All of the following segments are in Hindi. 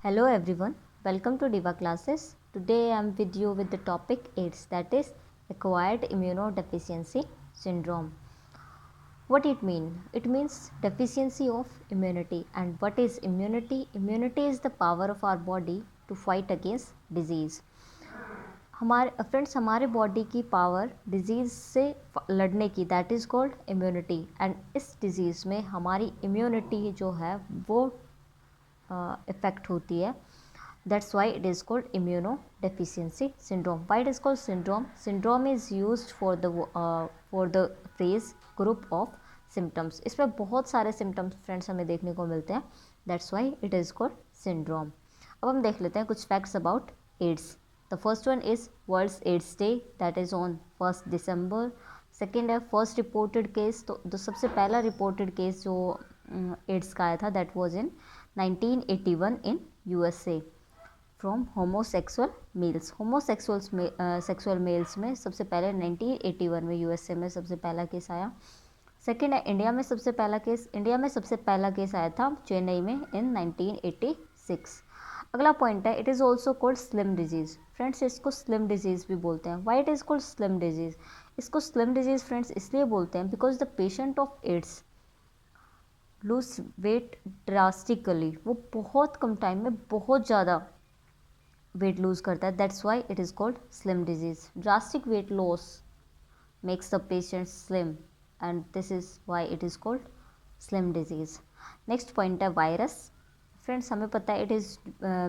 Hello everyone, welcome to Diva Classes. Today I am with you with the topic AIDS, that is acquired immunodeficiency syndrome. What it means? It means deficiency of immunity. And what is immunity? Immunity is the power of our body to fight against disease. हमारे बॉडी की पावर डिजीज़ से लड़ने की, that is called immunity. And इस डिज़ीज़ में हमारी इम्यूनिटी जो है वो इफ़ेक्ट होती है. That's why it is called immunodeficiency syndrome. Why it is called syndrome? Syndrome is used for the phrase group of symptoms. इसमें बहुत सारे symptoms फ्रेंड्स हमें देखने को मिलते हैं. That's why it is called syndrome. अब हम देख लेते हैं कुछ facts about AIDS. The first one is World's AIDS Day, that is on 1st December. Second है फर्स्ट रिपोर्टेड केस. तो सबसे पहला रिपोर्टेड केस जो एड्स का आया था that was in 1981 in USA from homosexual males. Sexual males में सबसे पहले 1981 में USA में सबसे पहला केस आया. सेकेंड है इंडिया में सबसे पहला केस आया था चेन्नई में इन 1986. अगला पॉइंट है it is also called slim disease. Friends इसको स्लिम डिजीज़ भी बोलते हैं. Why it is called slim disease? इसको स्लिम डिजीज़ फ्रेंड्स इसलिए बोलते हैं because the patient of AIDS lose weight drastically. वो बहुत कम टाइम में बहुत ज़्यादा वेट लूज करता है. That's why it is called slim disease. Drastic weight loss makes the patient slim and this is why it is called slim disease. Next point है वायरस. फ्रेंड्स हमें पता है it is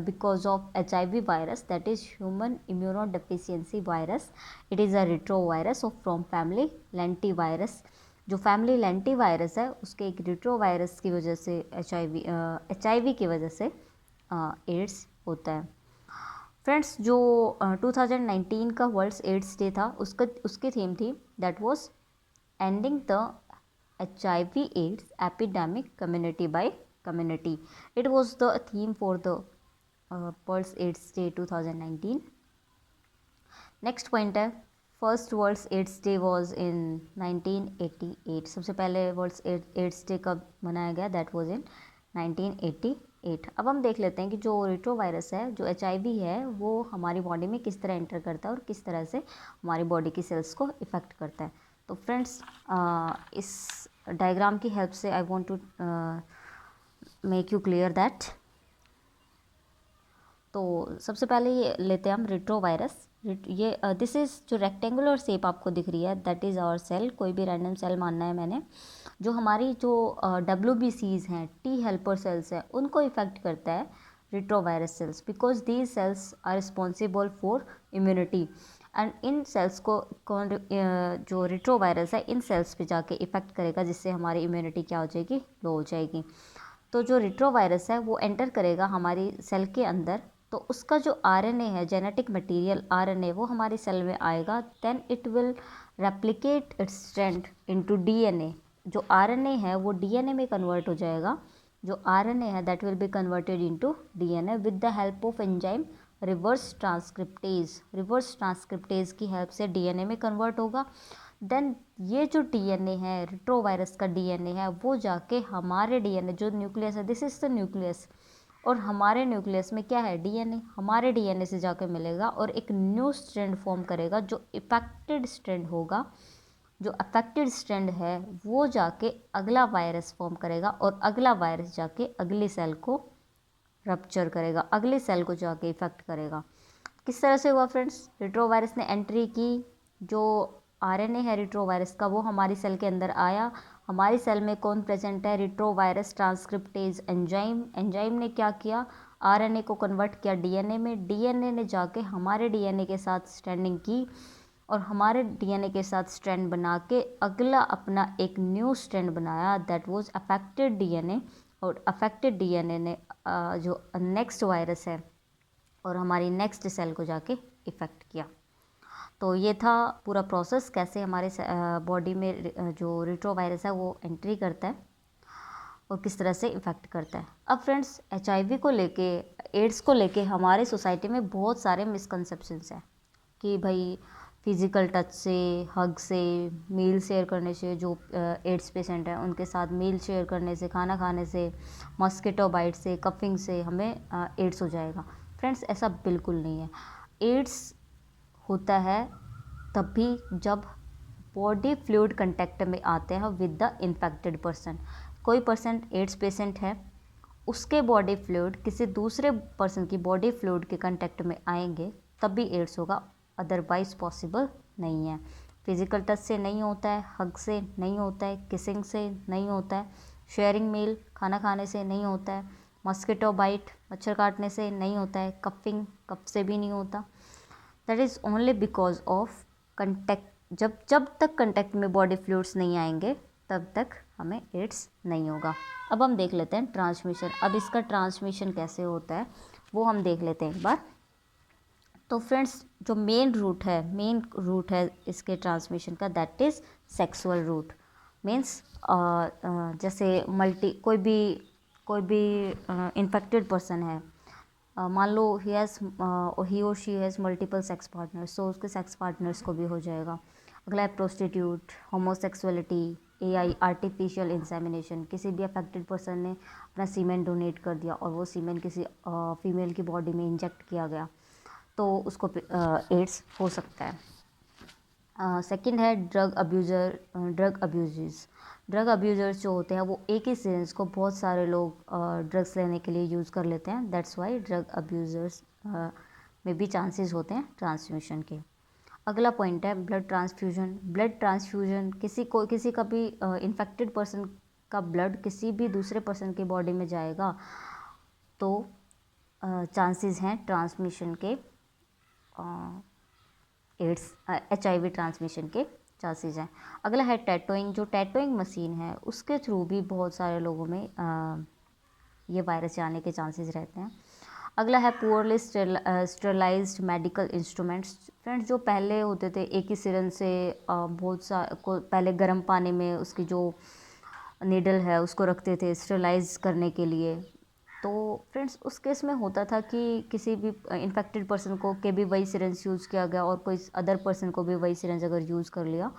because of HIV virus, that is human immunodeficiency virus. It is a retro virus of from family lenti virus. जो फैमिली लेंटी वायरस है उसके एक रिट्रो वायरस की वजह से HIV की वजह से एड्स होता है. फ्रेंड्स जो 2019 का वर्ल्ड्स एड्स डे था उसकी थीम थी that was ending the HIV AIDS epidemic community by community. It was the theme for the World's AIDS Day 2019. Next point है first world's AIDS day was in 1988. सबसे पहले वर्ल्ड्स एड्स डे कब मनाया गया? That was in 1988. अब हम देख लेते हैं कि जो रिट्रो वायरस है, जो HIV है, वो हमारी बॉडी में किस तरह एंटर करता है और किस तरह से हमारी बॉडी की सेल्स को इफ़ेक्ट करता है. तो फ्रेंड्स इस डायग्राम की हेल्प से I want to make you clear that. तो सबसे पहले ये लेते हैं हम रिट्रो वायरस. ये दिस इज़ जो रेक्टेंगुलर शेप आपको दिख रही है दैट इज़ आवर सेल. कोई भी रैंडम सेल मानना है मैंने. जो हमारी जो WBCs हैं, T हेल्पर सेल्स हैं, उनको इफ़ेक्ट करता है retrovirus cells because these cells are responsible for immunity. And इन सेल्स को जो रिट्रो वायरस है इन सेल्स पे जाके इफ़ेक्ट करेगा जिससे हमारी इम्यूनिटी क्या हो जाएगी? लो हो जाएगी. तो जो रिट्रो वायरस है वो एंटर करेगा हमारी सेल के अंदर. तो उसका जो RNA है, जेनेटिक मटेरियल RNA, वो हमारी सेल में आएगा. Then it will replicate its strand into DNA. जो RNA है वो DNA में कन्वर्ट हो जाएगा. जो RNA है that will be converted into DNA with the help of enzyme reverse transcriptase की हेल्प से DNA में कन्वर्ट होगा. देन ये जो DNA है, रिट्रो वायरस का DNA है, वो जाके हमारे DNA जो न्यूक्लियस है, दिस इज़ द न्यूक्लियस, और हमारे न्यूक्लियस में क्या है? DNA. हमारे DNA से जाके मिलेगा और एक न्यू स्ट्रैंड फॉर्म करेगा जो इफेक्टेड स्ट्रैंड होगा. जो अफेक्टेड स्ट्रैंड है वो जाके अगला वायरस फॉर्म करेगा और अगला वायरस जाके अगली सेल को रप्चर करेगा, अगली सेल को जाके इफेक्ट करेगा. किस तरह से हुआ फ्रेंड्स? रिट्रो वायरस ने एंट्री की. जो RNA है रिट्रो वायरस का वो हमारी सेल के अंदर आया. हमारी सेल में कौन प्रेजेंट है? Retro virus transcriptase enzyme. Enzyme ने क्या किया? RNA को कन्वर्ट किया DNA में. DNA ने जाके हमारे DNA के साथ स्ट्रैंडिंग की और हमारे DNA के साथ स्ट्रैंड बना के अगला अपना एक न्यू स्ट्रैंड बनाया दैट वाज अफेक्टेड DNA. और अफेक्टेड DNA ने जो नेक्स्ट वायरस है और हमारी नेक्स्ट सेल को जाके इफ़ेक्ट किया. तो ये था पूरा प्रोसेस कैसे हमारे बॉडी में जो रिट्रो वायरस है वो एंट्री करता है और किस तरह से इफ़ेक्ट करता है. अब फ्रेंड्स HIV को लेके, एड्स को लेके हमारे सोसाइटी में बहुत सारे मिसकंसेप्शंस हैं कि भाई फिज़िकल टच से, हग से, मील शेयर करने से, जो एड्स पेशेंट हैं उनके साथ मील शेयर करने से, खाना खाने से, मॉस्किटो बाइट से, कफिंग से हमें एड्स हो जाएगा। फ्रेंड्स, ऐसा बिल्कुल नहीं है। एड्स होता है तभी जब बॉडी फ्लूइड कंटेक्ट में आते हैं विद द इन्फेक्टेड पर्सन। कोई पर्सन एड्स पेशेंट है, उसके बॉडी फ्लूइड किसी दूसरे पर्सन की बॉडी फ्लूइड के कंटेक्ट में आएंगे तभी एड्स होगा, अदरवाइज पॉसिबल नहीं है। फिजिकल टच से नहीं होता है, हग से नहीं होता है, किसिंग से नहीं होता है, शेयरिंग मील खाना खाने से नहीं होता है, मॉस्किटो बाइट मच्छर काटने से नहीं होता है, कफिंग कफ से भी नहीं होता। That is only because of contact. जब तक कंटेक्ट में बॉडी फ्लूइड्स नहीं आएंगे तब तक हमें एड्स नहीं होगा। अब हम देख लेते हैं ट्रांसमिशन। अब इसका ट्रांसमिशन कैसे होता है वो हम देख लेते हैं एक बार। तो फ्रेंड्स, जो मेन रूट है इसके ट्रांसमिशन का, that is sexual route. Means जैसे कोई भी इन्फेक्टेड पर्सन है, मान लो ही और she has multiple sex partners, so उसके सेक्स पार्टनर्स को भी हो जाएगा। अगला है prostitute, homosexuality, AI, artificial insemination. किसी भी अफेक्टेड पर्सन ने अपना सीमेन डोनेट कर दिया और वो सीमेन किसी फीमेल की बॉडी में इंजेक्ट किया गया तो उसको एड्स हो सकता है। सेकंड है ड्रग अब्यूज़र्स जो होते हैं वो एक ही सिरिंज को बहुत सारे लोग ड्रग्स लेने के लिए यूज़ कर लेते हैं। दैट्स वाई ड्रग अब्यूज़र्स में भी चांसेस होते हैं ट्रांसमिशन के। अगला पॉइंट है ब्लड ट्रांसफ्यूजन। किसी का भी इन्फेक्टेड पर्सन का ब्लड किसी भी दूसरे पर्सन की बॉडी में जाएगा तो चांसेस हैं ट्रांसमिशन के, एड्स HIV ट्रांसमिशन के चांसेस हैं। अगला है टैटोइंग। जो टैटोइंग मशीन है उसके थ्रू भी बहुत सारे लोगों में ये वायरस जाने के चांसेस रहते हैं। अगला है poorly sterilised medical instruments. Friends, जो पहले होते थे एक ही सिरंज से बहुत सा को पहले गर्म पानी में उसकी जो नीडल है उसको रखते थे स्टेरलाइज करने के लिए। तो फ्रेंड्स, उस केस में होता था कि किसी भी इन्फेक्टेड पर्सन को के भी वही सिरंज यूज़ किया गया और कोई अदर पर्सन को भी वही सिरंज अगर यूज़ कर लिया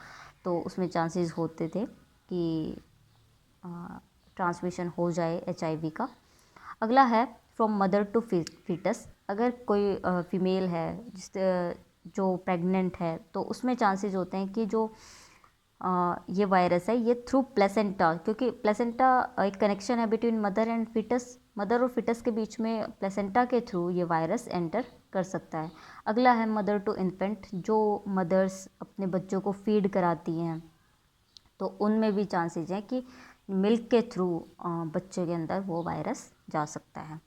तो उसमें चांसेस होते थे कि ट्रांसमिशन हो जाए HIV का। अगला है फ्रॉम मदर टू फीटस। अगर कोई फीमेल है जो प्रेग्नेंट है तो उसमें चांसेस होते हैं कि जो ये वायरस है ये थ्रू प्लेसेंटा, क्योंकि प्लेसेंटा एक कनेक्शन है between mother and foetus, mother और फीटस के बीच में प्लेसेंटा के थ्रू ये वायरस एंटर कर सकता है। अगला है मदर टू इन्फेंट। जो मदर्स अपने बच्चों को फीड कराती हैं तो उनमें भी चांसेस हैं कि मिल्क के थ्रू बच्चे के अंदर वो वायरस जा सकता है।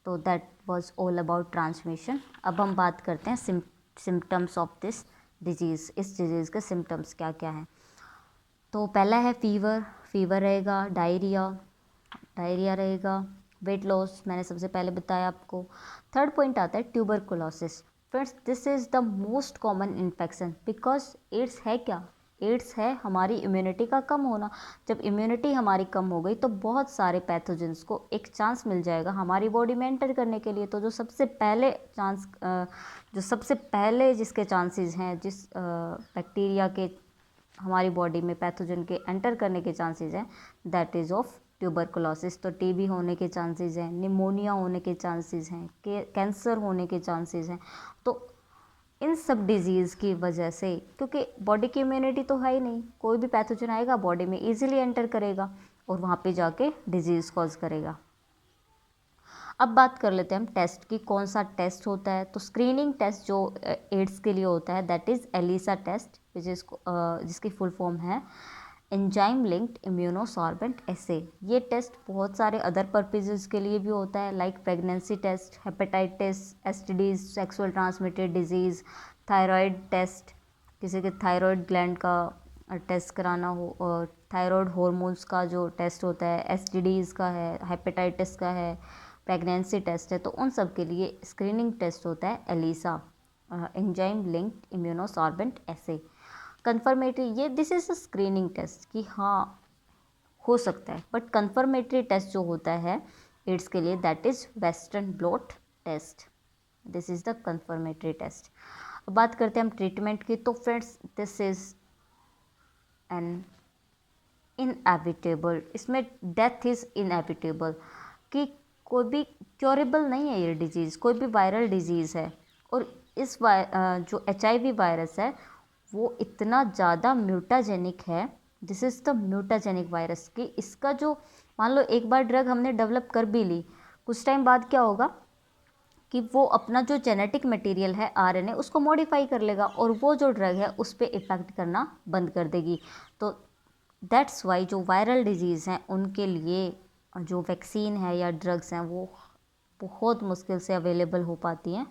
तो that was all about transmission. अब हम बात करते हैं सिम्टम्स ऑफ दिस डिजीज़। इस डिजीज़ के सिम्टम्स क्या क्या हैं। तो पहला है फीवर रहेगा, डायरिया रहेगा, वेट लॉस मैंने सबसे पहले बताया आपको। थर्ड पॉइंट आता है tuberculosis. Friends, this is the most common infection because AIDS है क्या, एड्स है हमारी इम्यूनिटी का कम होना। जब इम्यूनिटी हमारी कम हो गई तो बहुत सारे पैथोजेंस को एक चांस मिल जाएगा हमारी बॉडी में एंटर करने के लिए। तो जो सबसे पहले जिसके चांसेस हैं, जिस बैक्टीरिया के हमारी बॉडी में पैथोजन के एंटर करने के चांसेस हैं, दैट इज़ ऑफ ट्यूबरकुलोसिस। तो TB होने के चांसेस हैं, निमोनिया होने के चांसेस हैं, कैंसर होने के चांसेस हैं। तो इन सब डिजीज़ की वजह से, क्योंकि बॉडी की इम्यूनिटी तो है ही नहीं, कोई भी पैथोजन आएगा बॉडी में ईजिली एंटर करेगा और वहाँ पे जाके डिजीज़ कॉज करेगा। अब बात कर लेते हैं हम टेस्ट की, कौन सा टेस्ट होता है। तो स्क्रीनिंग टेस्ट जो एड्स के लिए होता है दैट इज़ एलिसा टेस्ट, जिसकी फुल फॉर्म है एंजाइम लिंक्ड इम्यूनोसॉर्बेंट एसे। ये टेस्ट बहुत सारे अदर पर्पजेज़ के लिए भी होता है, like pregnancy test, hepatitis, STDs, sexual transmitted disease, thyroid test, किसी के थायराइड ग्लैंड का टेस्ट कराना हो, और थायराइड हार्मोन्स का जो टेस्ट होता है, STDs का है, हेपेटाइटिस का है, प्रेगनेंसी टेस्ट है, तो उन सब के लिए स्क्रीनिंग टेस्ट होता है ELISA, enzyme linked immunosorbent assay. Confirmatory, ये this is a screening test कि हाँ हो सकता है, बट कन्फर्मेटरी टेस्ट जो होता है एड्स के लिए that is western blot test. This is the confirmatory test. अब बात करते हैं हम ट्रीटमेंट की। तो friends this is an inevitable, इसमें डेथ इज़ इनएविटेबल, कि कोई भी क्योरेबल नहीं है ये डिजीज़, कोई भी वायरल डिजीज़ है। और इस जो HIV वायरस है वो इतना ज़्यादा म्यूटाजेनिक है, this is the mutagenic virus, कि इसका जो मान लो एक बार ड्रग हमने डेवलप कर भी ली, कुछ टाइम बाद क्या होगा कि वो अपना जो जेनेटिक मटेरियल है RNA उसको मॉडिफाई कर लेगा और वो जो ड्रग है उस पर इफ़ेक्ट करना बंद कर देगी। तो दैट्स वाई जो वायरल डिजीज़ हैं उनके लिए जो वैक्सीन है या ड्रग्स हैं वो बहुत मुश्किल से अवेलेबल हो पाती हैं।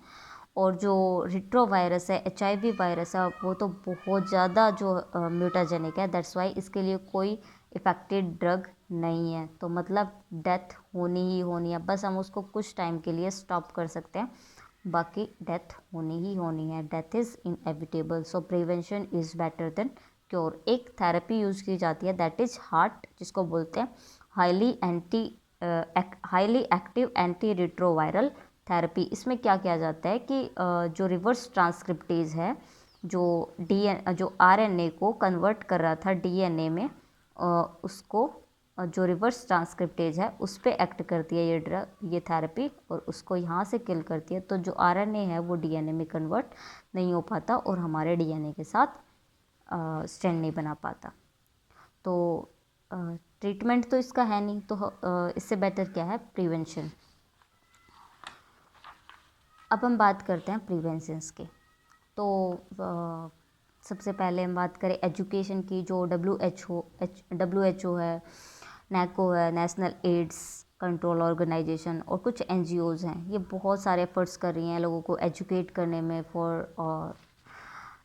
और जो रिट्रो वायरस है, HIV वायरस है, वो तो बहुत ज़्यादा जो म्यूटाजेनिक है, दैट्स वाई इसके लिए कोई इफ़ेक्टेड ड्रग नहीं है। तो मतलब डेथ होनी ही होनी है, बस हम उसको कुछ टाइम के लिए स्टॉप कर सकते हैं, बाकी डेथ होनी ही होनी है। Death is inevitable, so prevention is better than cure. एक थेरेपी यूज़ की जाती है दैट इज़ हार्ट, जिसको बोलते हैं highly active anti retroviral therapy. इसमें क्या किया जाता है कि जो रिवर्स ट्रांसक्रिप्टेज है, जो RNA को कन्वर्ट कर रहा था DNA में, उसको जो रिवर्स ट्रांसक्रिप्टेज है उस पर एक्ट करती है ये थेरेपी, और उसको यहाँ से किल करती है। तो जो RNA है वो DNA में कन्वर्ट नहीं हो पाता और हमारे DNA के साथ स्ट्रैंड नहीं बना पाता। तो ट्रीटमेंट तो इसका है नहीं, तो इससे बेटर क्या है, प्रिवेंशन। अब हम बात करते हैं प्रिवेंशंस के। तो सबसे पहले हम बात करें एजुकेशन की। जो WHO है, NACO है, नेशनल एड्स कंट्रोल ऑर्गेनाइजेशन, और कुछ NGOs हैं, ये बहुत सारे एफर्ट्स कर रही हैं लोगों को एजुकेट करने में और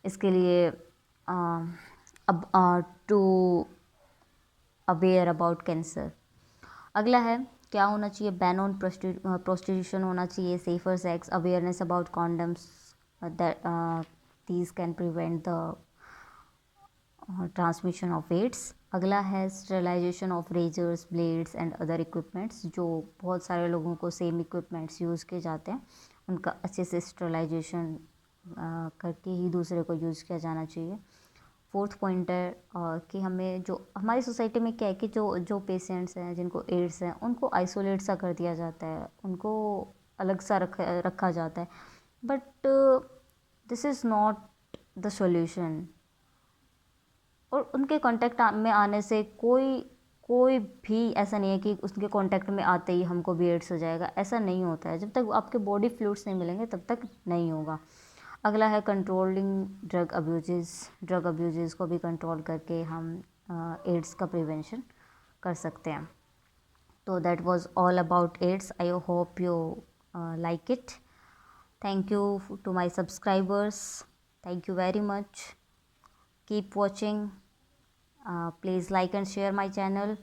इसके लिए अब टू अवेयर अबाउट कैंसर। अगला है क्या होना चाहिए, बैन ऑन प्रोस्टिट्यूशन होना चाहिए, safer sex, awareness about condoms, that these can prevent the transmission of AIDS. अगला है sterilisation of razors, blades and other equipments. जो बहुत सारे लोगों को सेम इक्विपमेंट्स यूज़ किए जाते हैं, उनका अच्छे से स्टरलाइजेशन करके ही दूसरे को यूज़ किया जाना चाहिए। फोर्थ पॉइंट है कि हमें, जो हमारी सोसाइटी में क्या है कि जो पेशेंट्स हैं जिनको एड्स हैं उनको आइसोलेट सा कर दिया जाता है, उनको अलग सा रखा जाता है, but this is not the solution. और उनके कांटेक्ट में आने से कोई भी ऐसा नहीं है कि उसके कांटेक्ट में आते ही हमको भी एड्स हो जाएगा, ऐसा नहीं होता है। जब तक आपके बॉडी फ्लूइड्स नहीं मिलेंगे तब तक नहीं होगा। अगला है कंट्रोलिंग ड्रग अब्यूजेस को भी कंट्रोल करके हम एड्स का प्रिवेंशन कर सकते हैं। तो that was all about AIDS. I hope you like it. Thank you to my subscribers, thank you very much. Keep watching. Please like and share my channel.